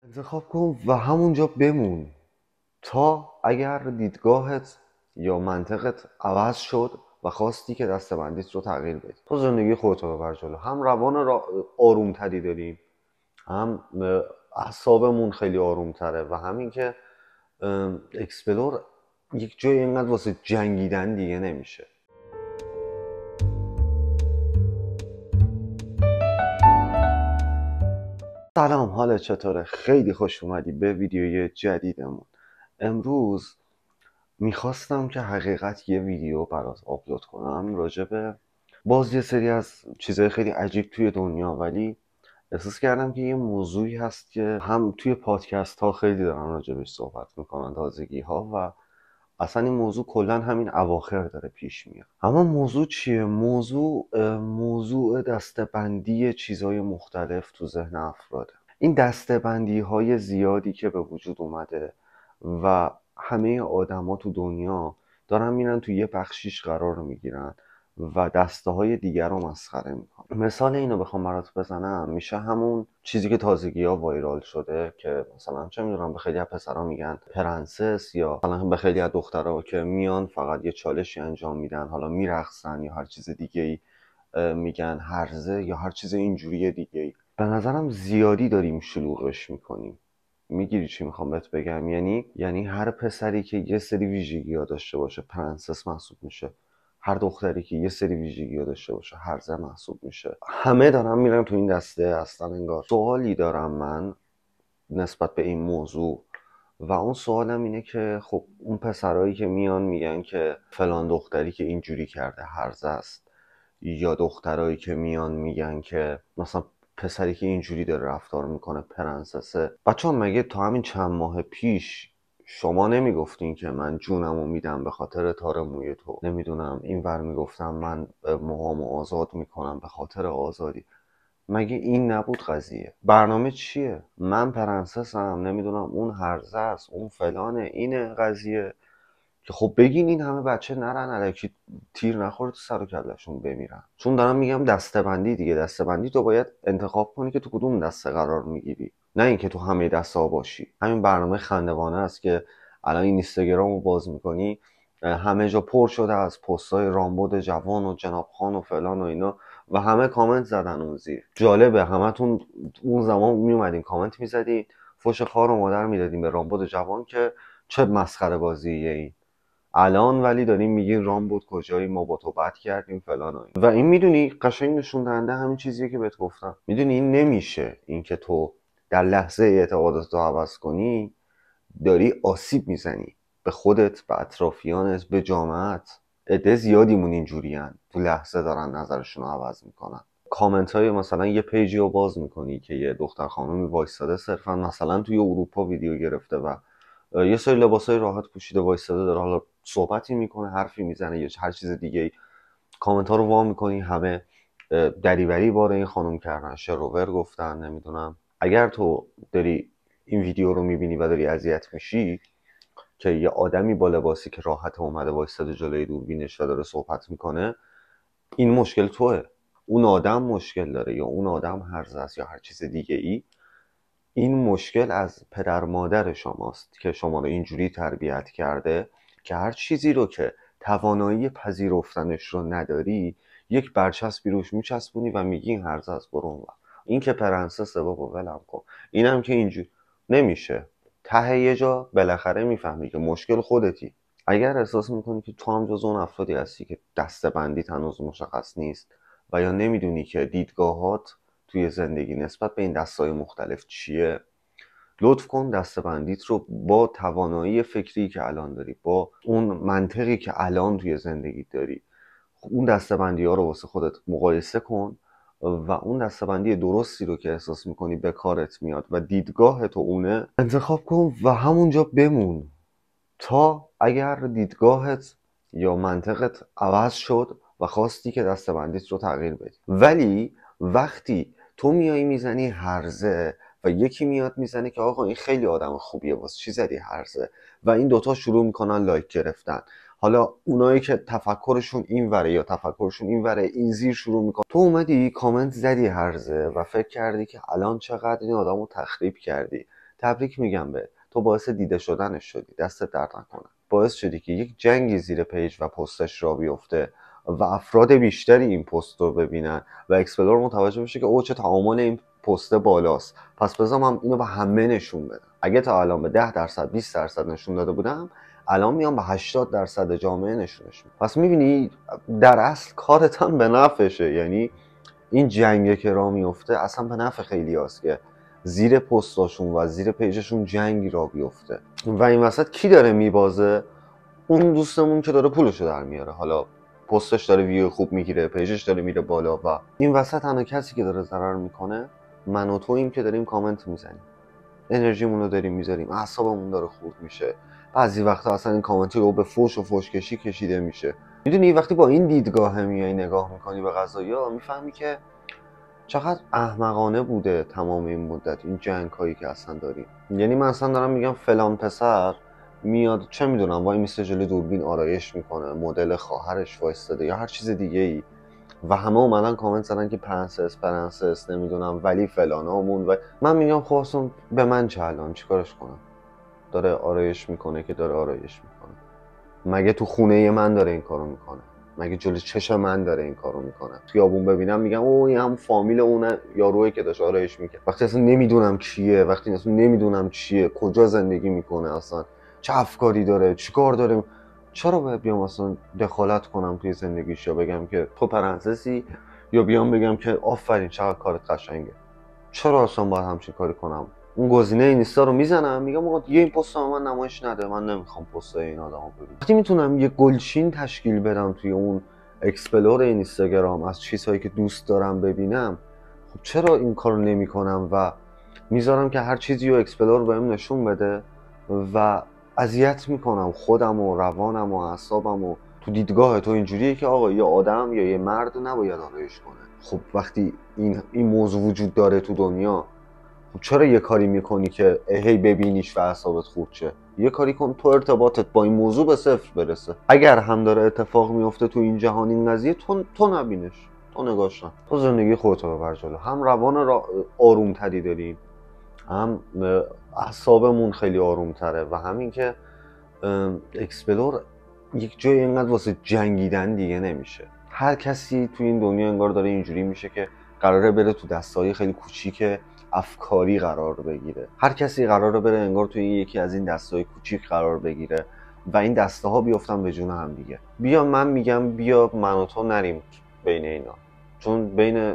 انتخاب کن و همونجا بمون تا اگر دیدگاهت یا منطقت عوض شد و خواستی که دستبندیت رو تغییر بدی. تو زندگی خودت رو ببر جلو. هم روان آرومتری داریم، هم اعصابمون خیلی آرومتره و همین که اکسپلور یک جای اینقدر واسه جنگیدن دیگه نمیشه. سلام، حالت چطوره؟ خیلی خوش اومدی به ویدیوی جدیدمون. امروز میخواستم که حقیقت یه ویدیو برات آپلود کنم راجع به باز یه سری از چیزهای خیلی عجیب توی دنیا، ولی احساس کردم که یه موضوعی هست که هم توی پادکست ها خیلی دارن راجبش صحبت میکنن، تازگی ها، و اصلا این موضوع کلا همین اواخر داره پیش میاد. اما موضوع چیه؟ موضوع دسته‌بندی چیزهای مختلف تو ذهن افراده. این دسته‌بندی های زیادی که به وجود اومده و همه آدما تو دنیا دارن میرن تو یه بخشیش قرار میگیرن و دسته های دیگر رو مسخره میکنن. مثال اینو بخوام برات بزنم، میشه همون چیزی که تازگی ها وایرال شده که مثلا چه میدونم به خیلی از پسرا میگن پرنسس، یا مثلا به خیلی از دخترها که میان فقط یه چالشی انجام میدن، حالا میرقصن یا هر چیز دیگه ای میگن هرزه یا هر چیز اینجوری دیگه ای. به نظرم زیادی داریم شلوغش میکنیم. میگیری چی میخوام بهت بگم؟ یعنی هر پسری که یه سری ویژگی‌ها داشته باشه پرنسس محسوب میشه، هر دختری که یه سری ویژگی‌ها داشته باشه هرزه محسوب میشه. همه دارن میرن تو این دسته. اصلا انگار سوالی دارم من نسبت به این موضوع و اون سوالم اینه که خب اون پسرایی که میان میگن که فلان دختری که اینجوری کرده هرزه است، یا دخترایی که میان میگن که مثلا پسری که اینجوری داره رفتار میکنه پرنسسه. بچه‌ها مگه تا همین چند ماه پیش شما نمیگفتین که من جونمو میدم به خاطر تار موی تو؟ نمیدونم این ور میگفتم من موهامو آزاد میکنم به خاطر آزادی. مگه این نبود قضیه؟ برنامه چیه؟ من پرنسسم، نمیدونم اون هرزه است، اون فلانه، اینه قضیه. که خب بگین این همه بچه نرن الکی تیر نخوره تو سر و کلشون بمیرن. چون دارم میگم دسته‌بندی دیگه. دسته‌بندی تو باید انتخاب کنی که تو کدوم دسته قرار میگیری، نه اینکه تو همه دسته ها باشی. همین برنامه خندوانه است که الان این اینستاگرام رو باز میکنی همه جا پر شده از پستای رامبد جوان و جناب خان و فلان و اینا و همه کامنت زدن اون زیر. جالبه همتون اون زمان میومدین کامنت میزدین، فوش خار و مادر میدادین به رامبد جوان که چه مسخره بازیه این. الان ولی داریم میگین رام بود کجایی، ما با تو بد کردیم فلان و این میدونی قشنگ نشون دهنده همین چیزیه که بهت گفتم. میدونی این نمیشه. این که تو در لحظه اعتقاداتو عوض کنی داری آسیب میزنی به خودت، به اطرافیانت، به جامعت. عده زیادیمون اینجورین، تو لحظه دارن نظرشون رو عوض میکنن. کامنت های مثلا یه پیجی رو باز میکنی که یه دختر خانمی وایستاده صرفا مثلا توی اروپا ویدیو گرفته و یه سری لباسای راحت پوشیده وایستاده داره حالا صحبتی میکنه، حرفی میزنه یا هر چیز دیگه ای. کامنت ها رو وا میکنی همه دریوری باره این خانم کردن، شروور گفتن، نمیدونم. اگر تو داری این ویدیو رو میبینی و داری اذیت میشی که یه آدمی با لباسی که راحت اومده وایستاده جلوی دوربینش و داره صحبت میکنه، این مشکل توه. اون آدم مشکل داره یا اون آدم هرزه است یا هر چیز دیگه ای. این مشکل از پدر مادر شماست که شما رو اینجوری تربیت کرده که هر چیزی رو که توانایی پذیرفتنش رو نداری یک برچسبی روش میچسبونی و میگی این هرزه است، برو اونور. این که پرنسسه بابا ولم کن. اینم که اینجوری نمیشه. ته یه جا بالاخره میفهمی که مشکل خودتی. اگر احساس میکنی که تو هم جز اون افرادی هستی که دسته‌بندی هنوز مشخص نیست و یا نمیدونی که دیدگاهات توی زندگی نسبت به این دسته‌های مختلف چیه، لطف کن دسته‌بندیت رو با توانایی فکری که الان داری، با اون منطقی که الان توی زندگی داری، اون دسته‌بندی ها رو واسه خودت مقایسه کن و اون دسته‌بندی درستی رو که احساس میکنی به کارت میاد و دیدگاه تو اونه انتخاب کن و همونجا بمون تا اگر دیدگاهت یا منطقت عوض شد و خواستی که دسته‌بندیت رو تغییر بدی. ولی وقتی تو میای میزنی هرزه و یکی میاد میزنه که آقا این خیلی آدم خوبیه واسه چی زدی هرزه، و این دوتا شروع میکنن لایک گرفتن، حالا اونایی که تفکرشون این وره یا تفکرشون این وره این زیر شروع میکنن، تو اومدی کامنت زدی هرزه و فکر کردی که الان چقدر این آدمو تخریب کردی، تبریک میگم به تو، باعث دیده شدنش شدی، دستت درد نکنه. باعث شدی که یک جنگی زیر پیج و پستش را بیفته و افراد بیشتری این پست رو ببینن و اکسپلور متوجه بشه که او چه تعامل این پست بالاست، پس بذارم هم اینو به همه نشون بدم. اگه تا الان به 10% 20% نشون داده بودم، الان میام به 80% جامعه نشونش میدم. پس میبینی در اصل کارت هم به نفعشه. یعنی این جنگه که راه میفته اصلا به نفع خیلی هست که زیر پستاشون و زیر پیجشون جنگی را بیفته. و این وسط کی داره میبازه؟ اون دوستمون که داره پولشو در میاره، حالا پستش داره ویو خوب میگیره، پیجش داره میره بالا، و این وسط تنها کسی که داره ضرر میکنه من و توییم که داریم کامنت میزنیم، انرژیمون رو داریم میذاریم، اعصابمون داره خورد میشه. بعضی وقتا اصلا این کامنت رو به فوش و فوشکشی کشیده میشه. میدونی وقتی با این دیدگاه میای نگاه میکنی به قضایا، میفهمی که چقدر احمقانه بوده تمام این مدت این جنگ هایی که اصلا داریم. یعنی من اصلا دارم میگم فلان پسر میاد چه میدونم وای میسته جلوی دوربین آرایش میکنه، مدل خواهرش وایستاده یا هر چیز دیگه ای، و همه اومدن کامنت زدن که پرنسس نمیدونم ولی فلانامون. و من میگم خب اصلا به من چه الان، چیکارش کنم؟ داره آرایش میکنه که داره آرایش میکنه. مگه تو خونه من داره این کارو میکنه؟ مگه جلوی چشم من داره این کارو میکنه؟ خیابون ببینم میگم اوه این هم فامیل اون یاروئه که داشت آرایش میکرد، وقتی اصلا نمیدونم کیه، وقتی اصلا نمیدونم چیه، کجا زندگی میکنه، اصلا چه افکاری داره، چیکار داره. چرا باید بیام اصلا دخالت کنم توی زندگیش، یا بگم که تو پرنسسی، یا بیام بگم که آفرین چقدر کارت قشنگه؟ چرا اصلا باید همچین کاری کنم؟ اون گزینه اینستا رو میزنم، میگم آقا دیگه این پست من نمایش نده، من نمیخوام پستای این آدمو ببینم. وقتی میتونم یه گلچین تشکیل بدم توی اون اکسپلور اینستاگرام از چیزهایی که دوست دارم ببینم، خب چرا این کارو نمیکنم و میذارم که هر چیزی رو اکسپلور بهم نشون بده و اذیت میکنم خودم و روانم و اعصابم. و تو دیدگاه تو اینجوریه که آقا یه آدم یا یه مرد نباید آرایش کنه. خب وقتی این موضوع وجود داره تو دنیا، خب چرا یه کاری میکنی که هی ببینیش و اعصابت خورد شه؟ یه کاری کن تو ارتباطت با این موضوع به صفر برسه. اگر هم داره اتفاق میفته تو این جهان این قضیه، تو نبینش، تو نگاش کن، تو زندگی خودتو ببر جلو. هم روان آرومتری داریم، هم اعصابمون خیلی آرومتره، و همین که اکسپلور یک جای اینقدر واسه جنگیدن دیگه نمیشه. هر کسی تو این دنیا انگار داره اینجوری میشه که قراره بره تو دستای خیلی کوچیک افکاری قرار بگیره. هر کسی قراره بره انگار توی یکی از این دستای کوچیک قرار بگیره و این دسته ها بیافتن به جون هم دیگه. بیا من میگم بیا من و تو نریم بین اینا، چون بین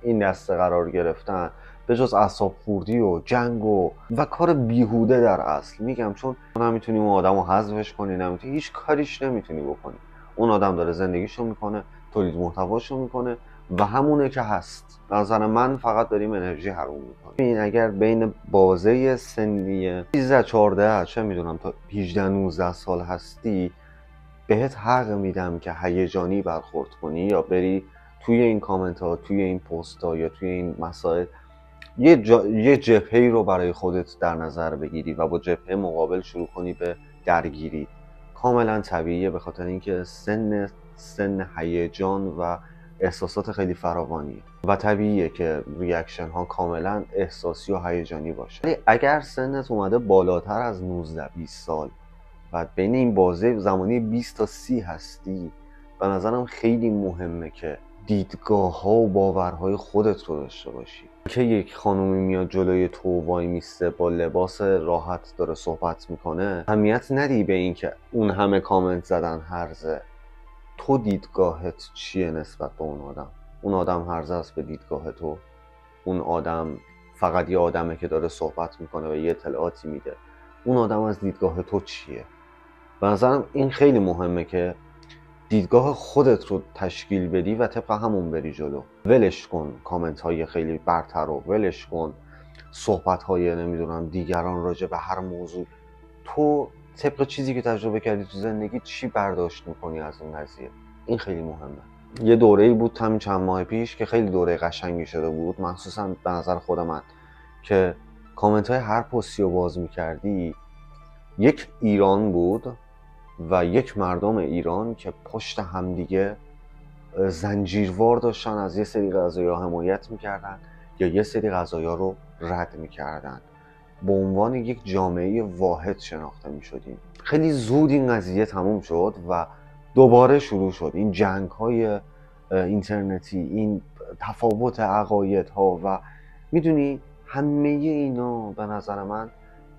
این دسته قرار گرفتن به جز اعصاب خوردی و جنگ و کار بیهوده در اصل میگم، چون نمیتونی اون آدم رو حذفش کنی، نمیتونی هیچ کاریش نمیتونی بکنی. اون آدم داره زندگیشو میکنه، تولید محتواشو میکنه و همونه که هست. نظر من فقط داریم انرژی حروم میکنیم. این اگر بین بازه سنی 13 14 چه میدونم تا 18 19 سال هستی، بهت حق میدم که هیجانی برخورد کنی یا بری توی این کامنت ها، توی این پست ها یا توی این مسائل یه جبهه‌ای رو برای خودت در نظر بگیری و با جبهه مقابل شروع کنی به درگیری. کاملا طبیعیه، به خاطر اینکه سن هیجان و احساسات خیلی فراوانیه و طبیعیه که ریاکشن ها کاملا احساسی و هیجانی باشه. ولی اگر سنت اومده بالاتر از 19 20 سال و بین این بازه زمانی 20 تا 30 هستی، به نظرم خیلی مهمه که دیدگاه ها و باورهای خودت رو داشته باشی. که یک خانومی میاد جلوی تو وای میسته با لباس راحت داره صحبت میکنه، اهمیت ندی به این که اون همه کامنت زدن هرزه. تو دیدگاهت چیه نسبت به اون آدم؟ اون آدم هرزه است به دیدگاه تو؟ اون آدم فقط یه آدمه که داره صحبت میکنه و یه اطلاعاتی میده؟ اون آدم از دیدگاه تو چیه؟ به نظرم این خیلی مهمه که دیدگاه خودت رو تشکیل بدی و طبق همون بری جلو. ولش کن کامنت های خیلی برتر رو، ولش کن صحبت های نمیدونم دیگران راجع به هر موضوع. تو طبق چیزی که تجربه کردی تو زندگی چی برداشت میکنی از این قضیه؟ این خیلی مهمه. یه دوره‌ای بود همین چند ماه پیش که خیلی دوره قشنگی شده بود، مخصوصا به نظر خود من، که کامنت های هر پستی رو باز میکردی یک ایران بود و یک مردم ایران که پشت همدیگه زنجیروار داشتن از یه سری قضایا حمایت میکردن یا یه سری قضایا رو رد میکردن به عنوان یک جامعه واحد شناخته می شدیم. خیلی زود این قضیه تموم شد و دوباره شروع شد این جنگ های اینترنتی، این تفاوت عقایدها و میدونی همه اینا به نظر من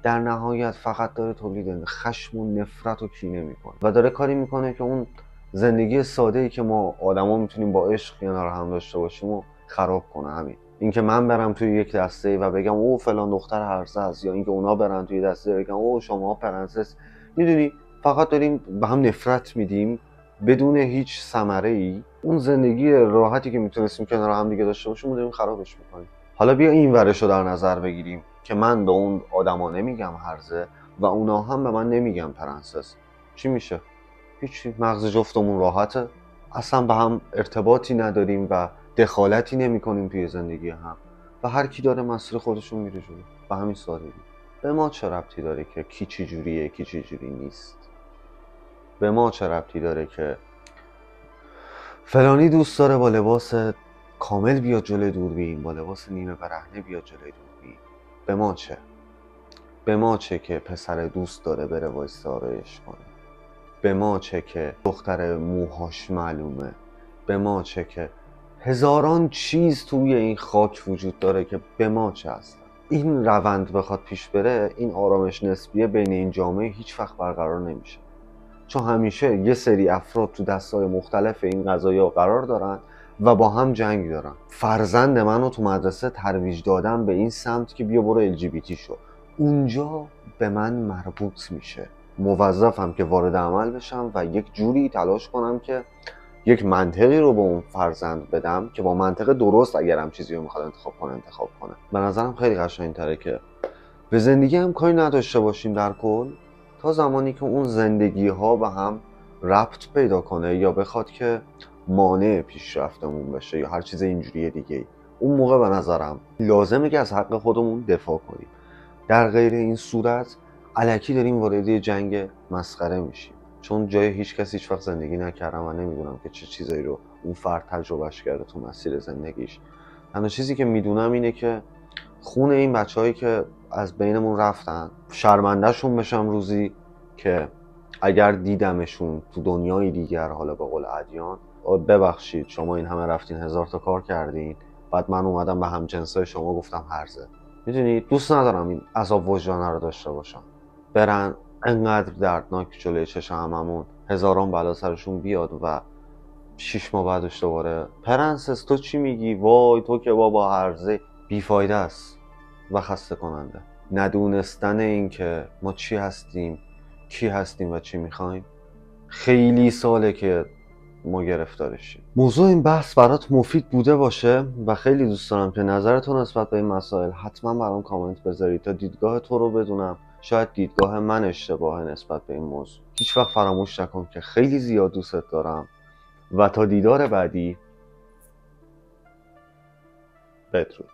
در نهایت فقط داره تولید خشم و نفرت و کینه میکنه و داره کاری میکنه که اون زندگی ساده ای که ما آدما میتونیم با عشق کنار هم داشته باشیم و خراب کنه. همین اینکه من برم توی یک دسته و بگم او فلان دختر هرزه است، یا اینکه اونا برن توی دسته بگم او شما پرنسس، میدونی فقط داریم به هم نفرت میدیم بدون هیچ ثمره ای. اون زندگی راحتی که میتونستیم کنار هم دیگه داشته باشیم داریم خرابش میکنیم. حالا بیا این ورشو در نظر بگیریم که من به اون آدما نمیگم هرزه و اونا هم به من نمیگم پرنسس. چی میشه؟ هیچی، مغز جفتمون راحته، اصلا به هم ارتباطی نداریم و دخالتی نمی کنیم توی زندگی هم و هر کی داره مسیر خودشون میره جلو. به همین سادگی. به ما چه ربطی داره که کی چی جوریه کی چی جوری نیست؟ به ما چه ربطی داره که فلانی دوست داره با لباس کامل بیاد جلوی دوربین، با لباس نیمه برهنه بیاد جلوی دوربین؟ به ما چه؟ به ما چه که پسر دوست داره بره وایسته آرایش کنه؟ به ما چه که دختر موهاش معلومه؟ به ما چه که هزاران چیز توی این خاک وجود داره که به ما چه هستن؟ این روند بخواد پیش بره، این آرامش نسبیه بین این جامعه هیچ وقت برقرار نمیشه، چون همیشه یه سری افراد تو دستای مختلف این قضایا قرار دارن و با هم جنگ دارن. فرزند منو تو مدرسه ترویج دادن به این سمت که بیا برو LGBT شو، اونجا به من مربوط میشه. موظفم که وارد عمل بشم و یک جوری تلاش کنم که یک منطقی رو به اون فرزند بدم که با منطق درست اگر هم چیزی رو میخواد انتخاب کنه. به نظرم خیلی قشنگ‌تره که به زندگی هم کاری نداشته باشیم در کل تا زمانی که اون زندگی ها به هم ربط پیدا کنه یا بخواد که مانع پیشرفتمون بشه یا هر چیز اینجوری دیگه. اون موقع به نظرم لازمه که از حق خودمون دفاع کنیم. در غیر این صورت الکی داریم وارد جنگ مسخره میشیم، چون جای هیچ کسی هیچ وقت زندگی نکردم و نمیدونم که چه چیزایی رو اون فرد تجربهش کرده تو مسیر زندگیش. تنها چیزی که میدونم اینه که خون این بچه‌هایی که از بینمون رفتن شرمنده‌شون بشم روزی که اگر دیدمشون تو دنیای دیگر، حالا به قول ادیان، ببخشید شما این همه رفتین 1000 تا کار کردین بعد من اومدم به همجنسای شما گفتم هرزه. میدونی دوست ندارم این عذاب وجدانه رو داشته باشم، برن انقدر دردناک جلوی چشم هممون هزاران بلا سرشون بیاد و 6 ماه بعدش دوباره پرنسس تو چی میگی؟ وای تو که بابا هرزه. بیفایده است و خسته کننده. ندونستن این که ما چی هستیم، کی هستیم و چی میخوایم خیلی ساله که ما گرفتارشیم. موضوع این بحث برات مفید بوده باشه و خیلی دوست دارم که نظرتون نسبت به این مسائل حتما برام کامنت بذارید تا دیدگاه تو رو بدونم. شاید دیدگاه من اشتباهه نسبت به این موضوع. هیچ وقت فراموش نکن که خیلی زیاد دوست دارم و تا دیدار بعدی، بدرود.